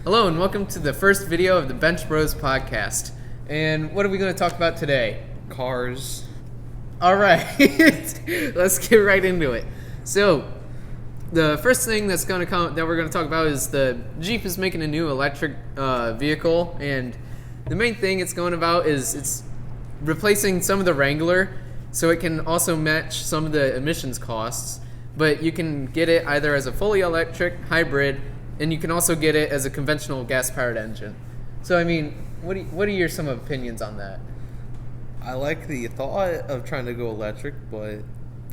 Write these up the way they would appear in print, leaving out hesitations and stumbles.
Hello and welcome to the first video of the Bench Bros podcast. And what are we going to talk about today? Cars. All right, let's get right into it. So, the first thing that we're going to talk about is the Jeep is making a new electric vehicle, and the main thing it's going about is it's replacing some of the Wrangler, so it can also match some of the emissions costs. But you can get it either as a fully electric hybrid, and you can also get it as a conventional gas-powered engine. So, I mean, what are your some opinions on that? I like the thought of trying to go electric, but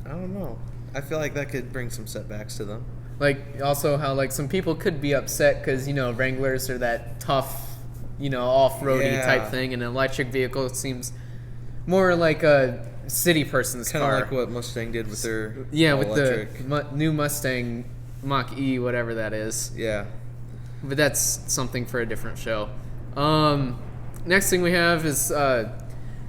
I don't know. I feel like that could bring some setbacks to them. Like, also how, like, some people could be upset because, Wranglers are that tough, off-roady type thing, and an electric vehicle seems more like a city person's car. Kind of like what Mustang did with their with the new Mustang Mach-E, whatever that is. Yeah. But that's something for a different show. Next thing we have is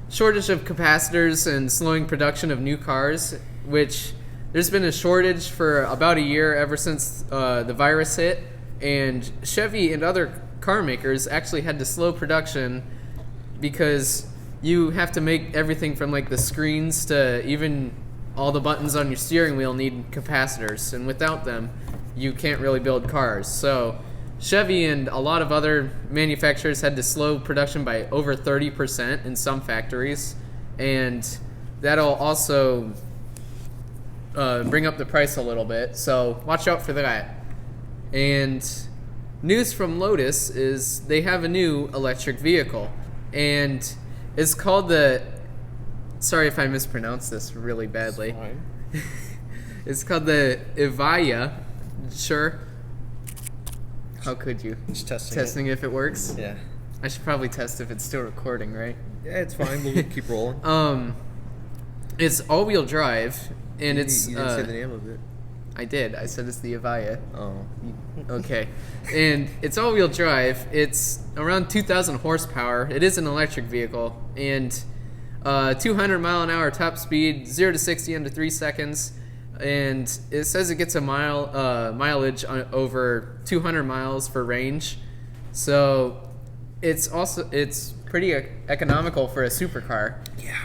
shortage of capacitors and slowing production of new cars, which there's been a shortage for about a year ever since the virus hit, and Chevy and other car makers actually had to slow production because you have to make everything from like the screens to even all the buttons on your steering wheel need capacitors, and without them you can't really build cars. So Chevy and a lot of other manufacturers had to slow production by over 30% in some factories, and that'll also bring up the price a little bit, so watch out for that. And news from Lotus is they have a new electric vehicle, and it's called the... Sorry if I mispronounced this really badly. It's fine. It's called the Evija. Sure. How could you? Just testing if it works? Yeah. I should probably test if it's still recording, right? Yeah, it's fine. We'll keep rolling. It's all-wheel drive, and it's... You didn't say the name of it. I did. I said it's the Evija. Oh. Okay. And it's all-wheel drive. It's around 2,000 horsepower. It is an electric vehicle, and 200-mile-an-hour top speed, 0 to 60 under 3 seconds, and it says it gets a mileage on over 200 miles for range. So it's pretty economical for a supercar. Yeah.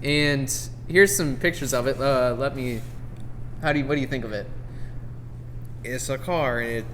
And here's some pictures of it. What do you think of it? It's a car, and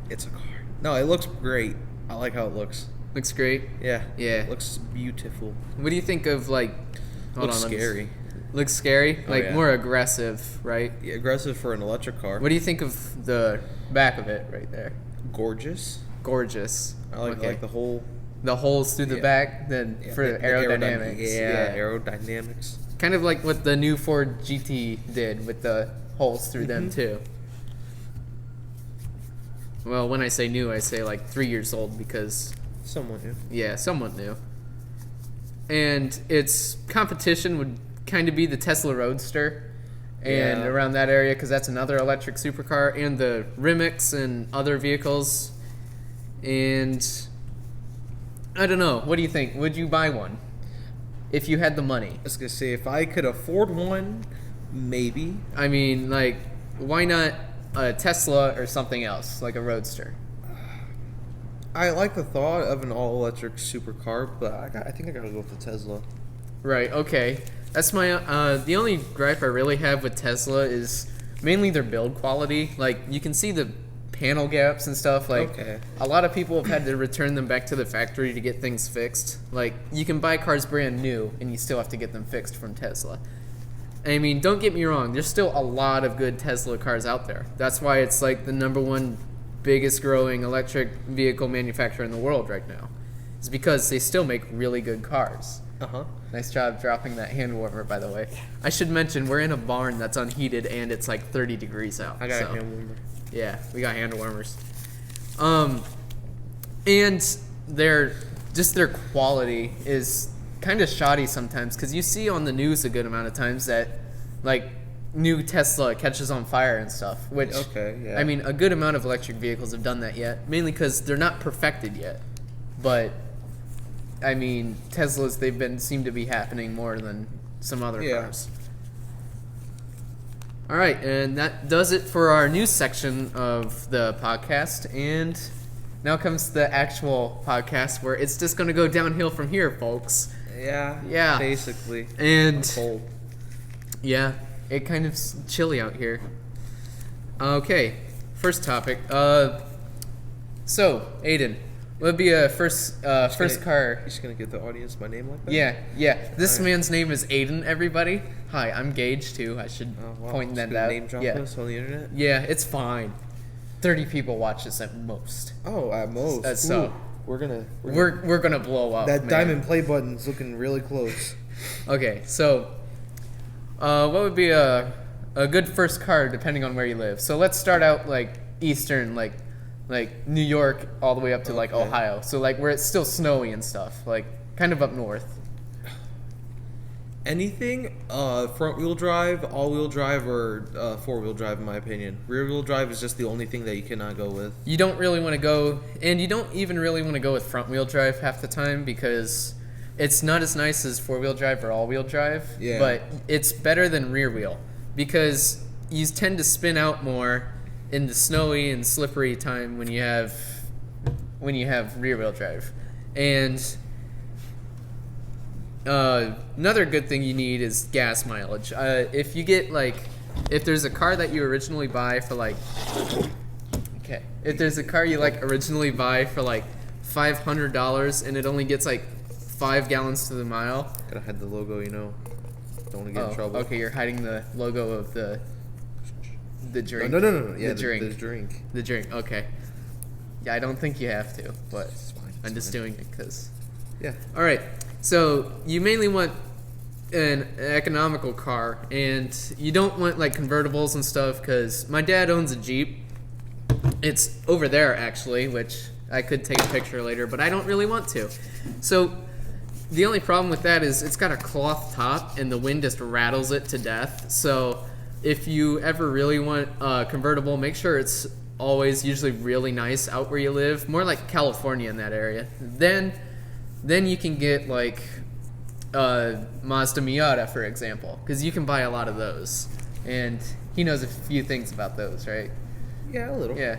it's a car. No, it looks great. I like how it looks. Looks great. Yeah. Yeah. It looks beautiful. What do you think of Looks scary. Looks scary? Yeah. More aggressive, right? Yeah, aggressive for an electric car. What do you think of the back of it right there? Gorgeous. Gorgeous. I like the whole... The holes through the back for the aerodynamics. Aerodynamics. Kind of like what the new Ford GT did with the holes through them too. Well, when I say new, I say like 3 years old because... Somewhat new. Yeah, somewhat new. And its competition would kind of be the Tesla Roadster and around that area, because that's another electric supercar, and the Rimacs and other vehicles. And I don't know. What do you think? Would you buy one if you had the money? I was going to say, if I could afford one, maybe. I mean, like, why not a Tesla or something else, like a Roadster? I like the thought of an all-electric supercar, but I think I gotta go with the Tesla. Right, okay. That's my... the only gripe I really have with Tesla is mainly their build quality. Like, you can see the panel gaps and stuff. Like, a lot of people have had to return them back to the factory to get things fixed. Like, you can buy cars brand new, and you still have to get them fixed from Tesla. I mean, don't get me wrong. There's still a lot of good Tesla cars out there. That's why it's like the #1 biggest growing electric vehicle manufacturer in the world right now. It's because they still make really good cars. Nice job dropping that hand warmer, by the way. I should mention, we're in a barn that's unheated, and it's like 30 degrees out. I got a hand warmer. Yeah, we got hand warmers. And their quality is kind of shoddy sometimes, because you see on the news a good amount of times that, like, new Tesla catches on fire and stuff, which, I mean, a good amount of electric vehicles have done that yet, mainly because they're not perfected yet. But, I mean, Teslas, seem to be happening more than some other cars. All right, and that does it for our news section of the podcast, and now comes the actual podcast where it's just going to go downhill from here, folks. Yeah. Basically. And I'm cold. Yeah, it kind of chilly out here. Okay, first topic. So, Aiden, what would be a first car? You're just gonna give the audience my name like that? Yeah. This Alright. man's name is Aiden, everybody. Hi, I'm Gage, too. I should point that out. Name drop us on the internet? Yeah, it's fine. 30 people watch this at most. Oh, at most. So, Ooh, we're gonna blow up. that man. diamond play button's looking really close. Okay, so what would be a good first car depending on where you live? So let's start out like eastern, like New York all the way up to like Ohio. So like where it's still snowy and stuff, like kind of up north. Anything front wheel drive, all wheel drive, or 4-wheel drive in my opinion. Rear wheel drive is just the only thing that you cannot go with. You don't really want to go, and you don't even really want to go with front wheel drive half the time because it's not as nice as 4-wheel drive or all wheel drive. Yeah. But it's better than rear wheel because you tend to spin out more in the snowy and slippery time when you have rear wheel drive. And another good thing you need is gas mileage. If there's a car that you originally buy for like, if there's a car you like originally buy for like $500 and it only gets like 5 gallons to the mile. Gotta hide the logo, don't want to get in trouble. Okay, you're hiding the logo of the drink. No. Yeah, the drink. The drink. The drink. Okay. Yeah, I don't think you have to, but It's fine, I'm just doing it because. Yeah. All right. So you mainly want an economical car, and you don't want like convertibles and stuff because my dad owns a Jeep. It's over there actually, which I could take a picture later, but I don't really want to. So the only problem with that is it's got a cloth top, and the wind just rattles it to death. So if you ever really want a convertible, make sure it's always usually really nice out where you live, more like California in that area. Then you can get like Mazda Miata, for example, because you can buy a lot of those. And he knows a few things about those, right? Yeah, a little. Yeah.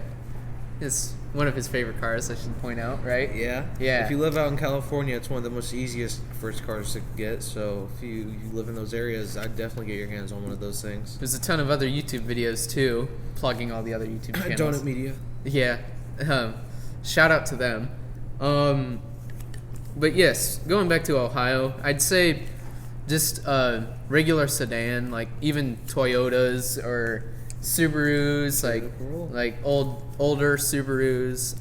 It's one of his favorite cars, I should point out, right? Yeah. Yeah. If you live out in California, it's one of the most easiest first cars to get. So if you live in those areas, I'd definitely get your hands on one of those things. There's a ton of other YouTube videos, too, plugging all the other YouTube channels. Donut Media. Yeah. Shout out to them. But yes, going back to Ohio, I'd say just a regular sedan, like even Toyotas or Subarus, like older Subarus.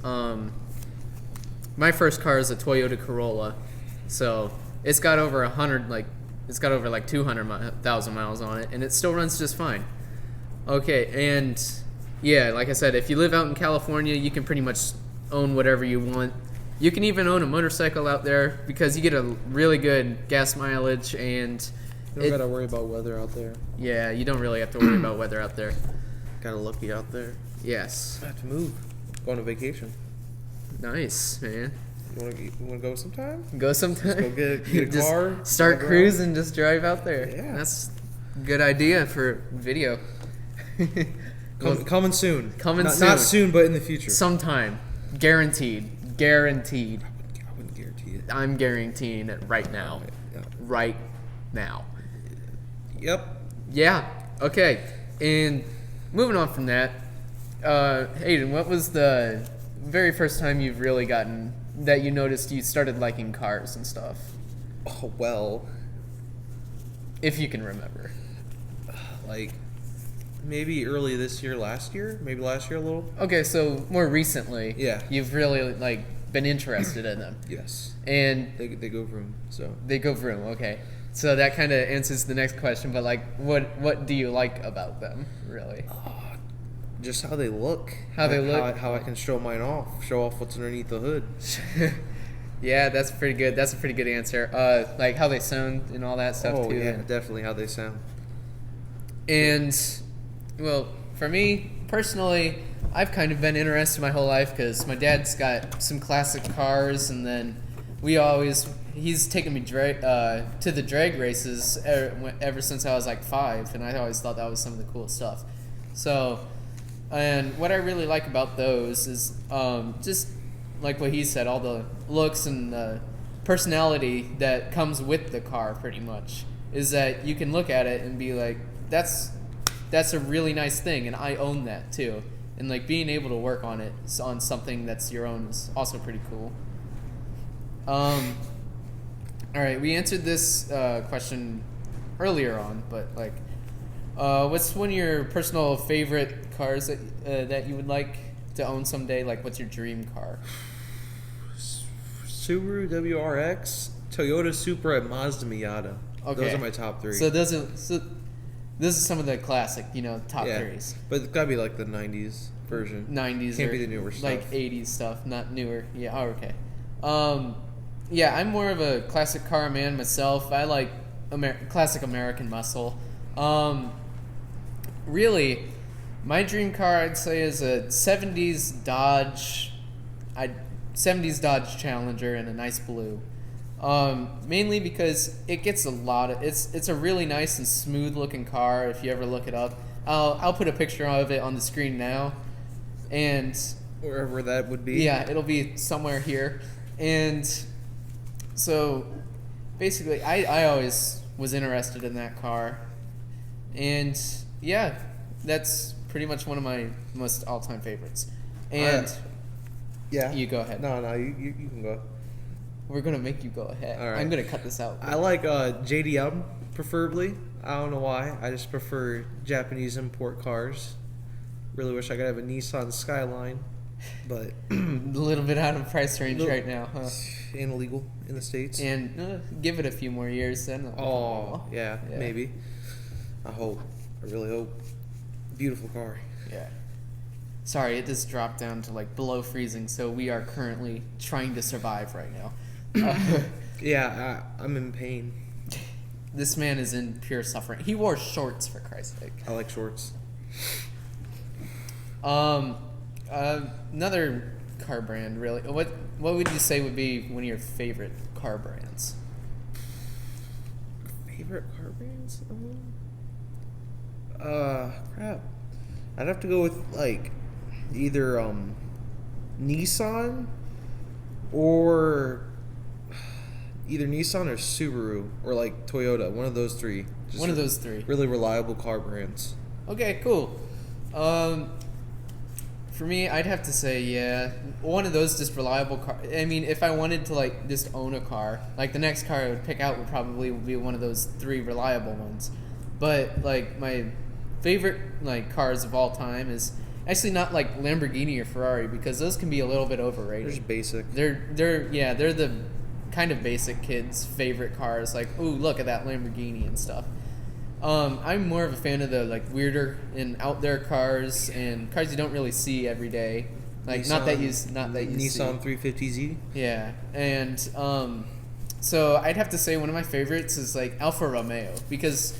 My first car is a Toyota Corolla, so it's got over 200,000 miles on it, and it still runs just fine. Okay, and yeah, like I said, if you live out in California, you can pretty much own whatever you want. You can even own a motorcycle out there because you get a really good gas mileage, and You don't gotta worry about weather out there. yeah, you don't really have to worry about weather out there. Kinda lucky out there. Yes. I have to move. Go on a vacation. Nice, man. You wanna go sometime? Go sometime. Go get a Just car. start drive cruising, just drive out there. Yeah. That's a good idea for video. Coming soon. Coming soon. Not soon, but in the future. Sometime. Guaranteed. Guaranteed. I wouldn't guarantee it. I'm guaranteeing it right now. Yeah. Right now. Yep. Yeah. Okay. And moving on from that, Aiden, what was the very first time you've really gotten that you noticed you started liking cars and stuff? Oh, well, If you can remember. like maybe early this year, maybe last year a little. Okay, so more recently, Yeah. you've really like been interested in them, Yes. and They go vroom. So they go vroom. Okay, so that kind of answers the next question. But like, what do you like about them, really? just how they look. How they look. How I can show mine off. Show off what's underneath the hood. Yeah, that's pretty good. That's a pretty good answer. Like how they sound and all that stuff Oh too. yeah, definitely how they sound. And, well, for me, personally, I've kind of been interested my whole life because my dad's got some classic cars, and then he's taken me to the drag races ever since I was like 5, and I always thought that was some of the cool stuff. So, and what I really like about those is just like what he said, all the looks and the personality that comes with the car, pretty much, is that you can look at it and be like, that's a really nice thing, and I own that too. And like being able to work on it on something that's your own is also pretty cool. All right, we answered this question earlier on, but like, what's one of your personal favorite cars that you would like to own someday? Like, what's your dream car? Subaru WRX, Toyota Supra, and Mazda Miata. Okay. Those are my top three. So those are some of the classic, top threes. But it's gotta be like the 90s version. 90s Can't or be the newer stuff. like 80s stuff, not newer. Yeah, oh, okay. Yeah, I'm more of a classic car man myself. I like classic American muscle. Really, my dream car I'd say is a 70s Dodge 70s Dodge Challenger in a nice blue. Mainly because it gets a lot of it's a really nice and smooth looking car. If you ever look it up, I'll put a picture of it on the screen now, and wherever that would be. Yeah, it'll be somewhere here. And so basically, I always was interested in that car, and yeah, that's pretty much one of my most all-time favorites. And yeah, you go ahead. No, you can go. We're gonna make you go ahead. All right. I'm gonna cut this out. I like JDM preferably. I don't know why. I just prefer Japanese import cars. Really wish I could have a Nissan Skyline, but a little bit out of price range right now, huh? And illegal in the States. And give it a few more years, then. Yeah, maybe. I hope. I really hope. Beautiful car. Yeah. Sorry, it just dropped down to like below freezing, so we are currently trying to survive right now. Yeah, I'm in pain. This man is in pure suffering. He wore shorts, for Christ's sake. I like shorts. Another car brand, really. What would you say would be one of your favorite car brands? Favorite car brands? Crap. I'd have to go with like either Nissan or Subaru or like Toyota. One of those three. Just one of those three. Really reliable car brands. Okay, cool. For me, I'd have to say, one of those just reliable car. I mean, if I wanted to like just own a car, like the next car I would pick out would probably be one of those three reliable ones. But like my favorite like cars of all time is actually not like Lamborghini or Ferrari, because those can be a little bit overrated. They're just basic. They're the kind of basic kids' favorite cars. Like, ooh, look at that Lamborghini and stuff. I'm more of a fan of the like weirder and out there cars and cars you don't really see every day. Like Nissan, not that you Nissan 350Z. Yeah, and so I'd have to say one of my favorites is like Alfa Romeo, because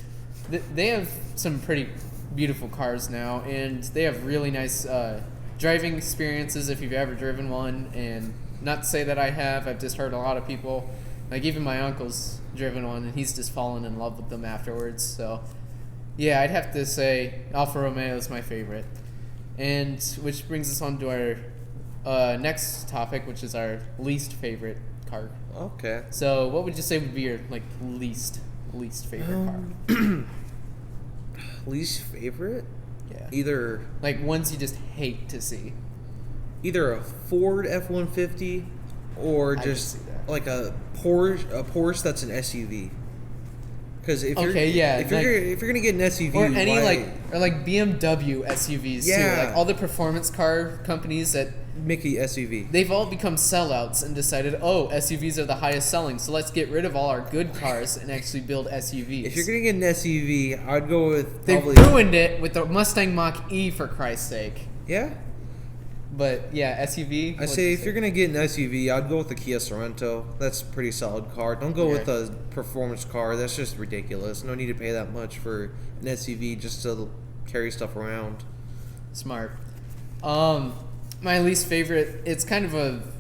they have some pretty beautiful cars now, and they have really nice driving experiences if you've ever driven one. And not to say that I have, I've just heard a lot of people, like even my uncle's driven one, and he's just fallen in love with them afterwards. So yeah, I'd have to say Alfa Romeo is my favorite. And which brings us on to our next topic, which is our least favorite car. Okay. So what would you say would be your like least favorite car? Least favorite? Yeah. Either like ones you just hate to see. Either a Ford F-150 or just like a Porsche that's an SUV. Because if you're gonna get an SUV, or any like BMW SUVs too, like all the performance car companies that make a SUV, they've all become sellouts and decided, SUVs are the highest selling, so let's get rid of all our good cars and actually build SUVs. If you're gonna get an SUV, I'd go with they ruined it with the Mustang Mach-E, for Christ's sake. Yeah. But yeah, SUV. I say if you're gonna get an SUV, I'd go with the Kia Sorento. That's a pretty solid car. Don't go with a performance car. That's just ridiculous. No need to pay that much for an SUV just to carry stuff around. Smart. My least favorite. It's kind of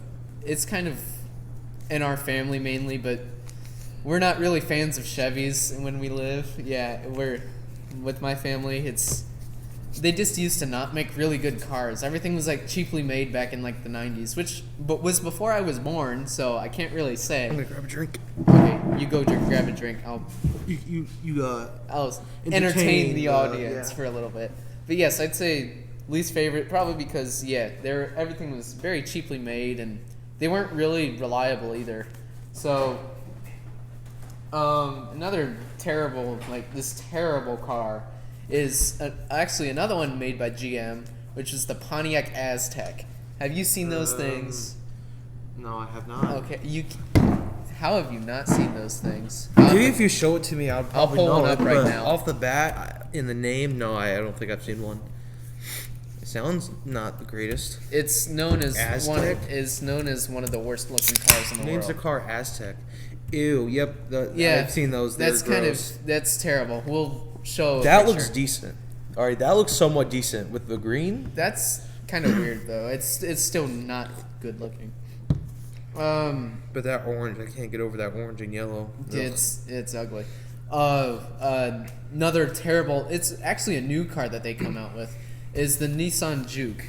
in our family mainly, but we're not really fans of Chevys when we live. Yeah, we're with my family. It's they just used to not make really good cars. Everything was like cheaply made back in like the 90s, which was before I was born, so I can't really say. I'm gonna grab a drink. Okay, you go grab a drink. I'll entertain the audience for a little bit. But yes, I'd say least favorite, probably because everything was very cheaply made and they weren't really reliable either. So another terrible car is actually another one made by GM, which is the Pontiac Aztec. Have you seen those things? No, I have not. Okay, how have you not seen those things? Maybe if you show it to me, I'll probably pull know one up it, right but now. Off the bat, in the name, no, I don't think I've seen one. It sounds not the greatest. It's known as Aztec? one of the worst looking cars in the Name's world. a car Aztec. Ew. Yep. I've seen those. That's gross. that's terrible. We'll show. That looks decent. All right, that looks somewhat decent with the green. That's kind of weird though. It's still not good looking. But that orange, I can't get over that orange and yellow. It's ugly. Another terrible. It's actually a new car that they come out with. Is the Nissan Juke.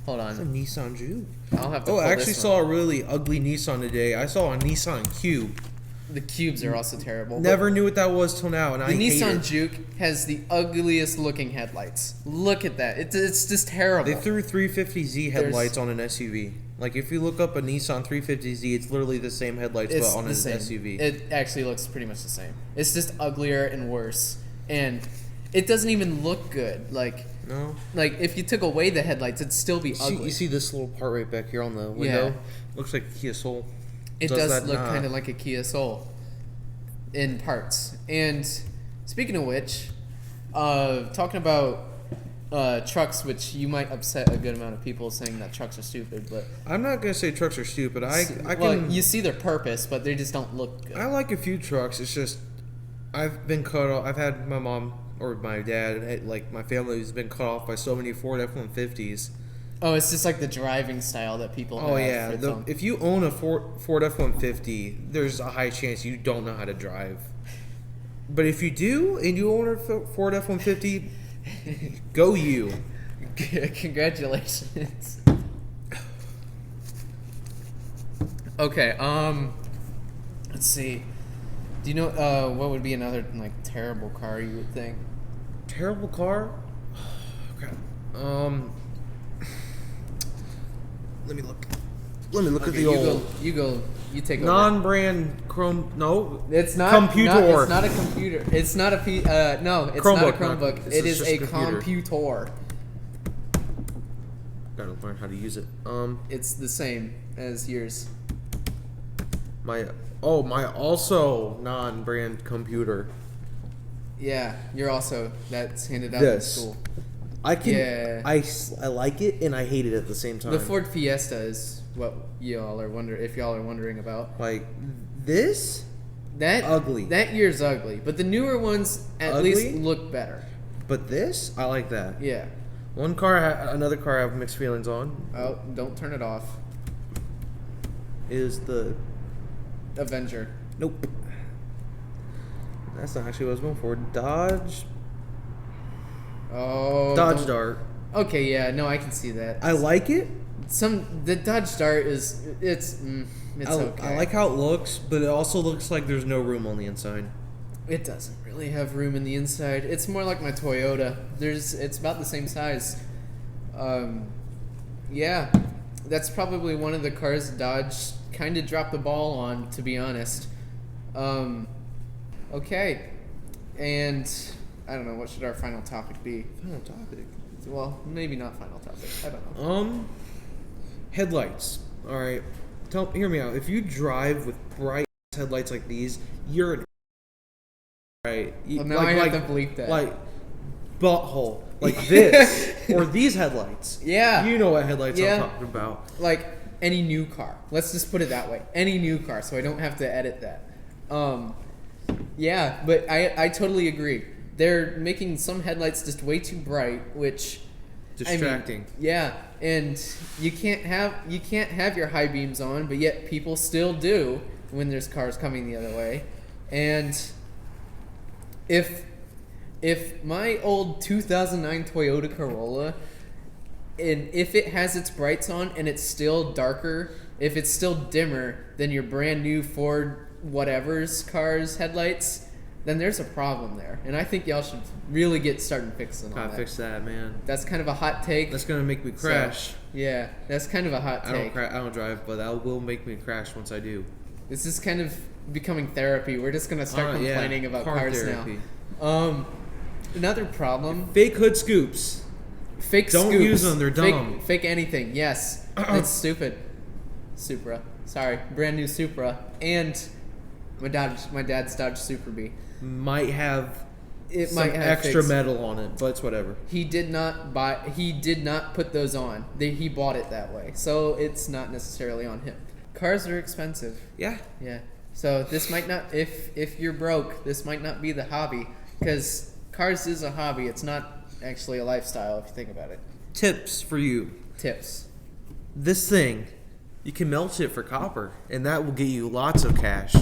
Hold on. It's a Nissan Juke. I'll have to. I actually saw a really ugly Nissan today. I saw a Nissan Cube. The cubes are also terrible. Never knew what that was till now, and I hate it. The Nissan Juke has the ugliest looking headlights. Look at that. It's just terrible. They threw 350Z headlights on an SUV. Like, if you look up a Nissan 350Z, it's literally the same headlights, but on an SUV. It actually looks pretty much the same. It's just uglier and worse. And it doesn't even look good. No. Like, if you took away the headlights, it'd still be ugly. You see this little part right back here on the window? Yeah. Looks like a Kia Soul. It does look kind of like a Kia Soul in parts. And speaking of which, talking about trucks, which you might upset a good amount of people saying that trucks are stupid, but I'm not gonna say trucks are stupid. You see their purpose, but they just don't look good. I like a few trucks. It's just I've been cut off. I've had my mom or my dad, like my family, has been cut off by so many Ford F-150s. Oh, it's just like the driving style that people have. Oh yeah, if you own a Ford F-150, there's a high chance you don't know how to drive. But if you do and you own a Ford F-150, go you. Congratulations. Okay, let's see. Do you know what would be another terrible car you would think? Terrible car? Okay. Let me look. At the old. You take over. Non-brand Chrome. No, it's not. Computer. It's not a computer. It's not a no. It's Chromebook, not a Chromebook. It is a computer. Gotta learn how to use it. It's the same as yours. My also non-brand computer. Yeah, you're also that's handed out in school. I like it and I hate it at the same time. The Ford Fiesta is what y'all are wondering about. Like this? That ugly. That year's ugly, but the newer ones at least look better. But this, I like that. Yeah. Another car I have mixed feelings on. Oh, don't turn it off. Is the Avenger. Nope. That's not actually what I was going for. Dodge. Oh. Dodge Dart. Okay, yeah, no, I can see that. I like it. The Dodge Dart it's okay. I like how it looks, but it also looks like there's no room on the inside. It doesn't really have room in the inside. It's more like my Toyota. It's about the same size. Yeah, that's probably one of the cars Dodge kind of dropped the ball on, to be honest. Okay, and I don't know, what should our final topic be? Final topic? Well, maybe not final topic. I don't know. Headlights. All right, hear me out. If you drive with bright headlights like these, you're an right. Well, now I have to bleep that. Like butthole, like this, or these headlights. Yeah. You know what headlights I'm talking about. Like any new car. Let's just put it that way. Any new car, so I don't have to edit that. Yeah, but I totally agree. They're making some headlights just way too bright, which distracting. Yeah, and you can't have your high beams on, but yet people still do when there's cars coming the other way. And if if my old 2009 Toyota Corolla, and if it has its brights on and it's still darker, if it's still dimmer than your brand new Ford whatever's car's headlights, then there's a problem there. And I think y'all should really get started fixing on that. Gotta fix that, man. That's kind of a hot take. That's gonna make me crash. So, yeah, that's kind of a hot take. I don't drive, but that will make me crash once I do. This is kind of becoming therapy. We're just gonna start complaining about car cars therapy. now. Another problem. Fake hood scoops. Fake Don't scoops. use them. They're dumb. Fake anything. Yes, that's stupid. Supra. Sorry, brand new Supra, and my dad's Dodge Super Bee. Might have might have extra fakes. metal on it, but it's whatever. He did not put those on. He bought it that way, so it's not necessarily on him. Cars are expensive. Yeah. Yeah. So this might not, if you're broke, this might not be the hobby, because cars is a hobby. It's not actually a lifestyle if you think about it. Tips for you. Tips. This thing, you can melt it for copper, and that will get you lots of cash.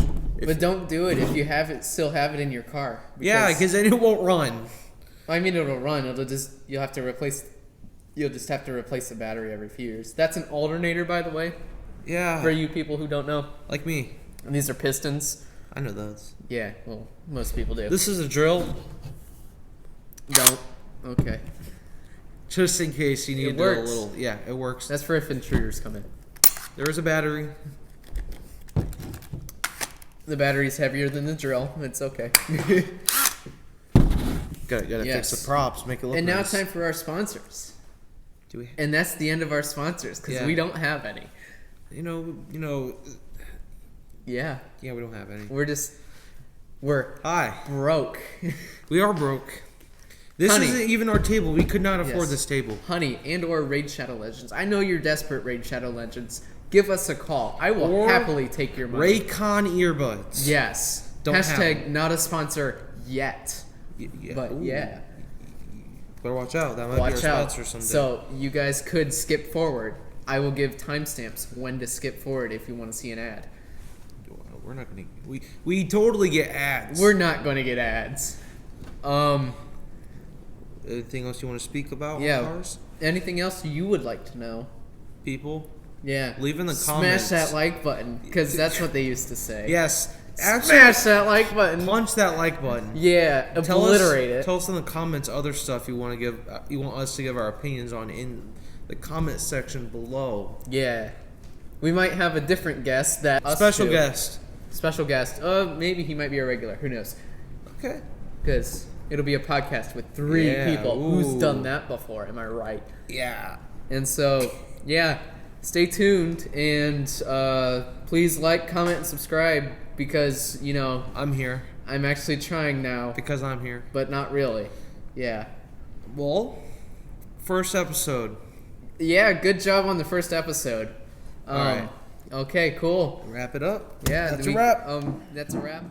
But don't do it if you still have it in your car. Because then it won't run. I mean, it'll run. You'll just have to replace the battery every few years. That's an alternator, by the way. Yeah. For you people who don't know. Like me. And these are pistons. I know those. Yeah, well, most people do. This is a drill. Don't. Okay. Just in case you need to do a little. Yeah, it works. That's for if intruders come in. There is a battery. The battery's heavier than the drill. It's okay. Gotta fix the props, make it look nice. And now nice. it's time for our sponsors. Do we? And that's the end of our sponsors, because we don't have any. You know. Yeah. Yeah, we don't have any. We're broke. We are broke. This isn't even our table. We could not afford this table. Honey, and or Raid Shadow Legends. I know you're desperate, Raid Shadow Legends. Give us a call. I will happily take your money. Raycon earbuds. Yes. Hashtag not a sponsor yet. But yeah. Better watch out. That might be our sponsor someday. So you guys could skip forward. I will give timestamps when to skip forward if you want to see an ad. We're not going to... We totally get ads. We're not going to get ads. Anything else you want to speak about on cars? Anything else you would like to know? People? Yeah. Leave in the comments. Smash that like button, because that's what they used to say. Yes. Smash that like button. Punch that like button. Yeah. Obliterate it. Tell us in the comments other stuff you want to give. You want us to give our opinions on in the comment section below. Yeah. We might have a different guest Special guest. Special guest. Maybe he might be a regular. Who knows? Okay. Because it'll be a podcast with 3 people. Ooh. Who's done that before? Am I right? Yeah. And so, stay tuned and please like, comment, and subscribe because, I'm here. I'm actually trying now. Because I'm here. But not really. Yeah. Well, first episode. Yeah, good job on the first episode. All right. Okay, cool. Wrap it up. Yeah. That's a wrap. That's a wrap.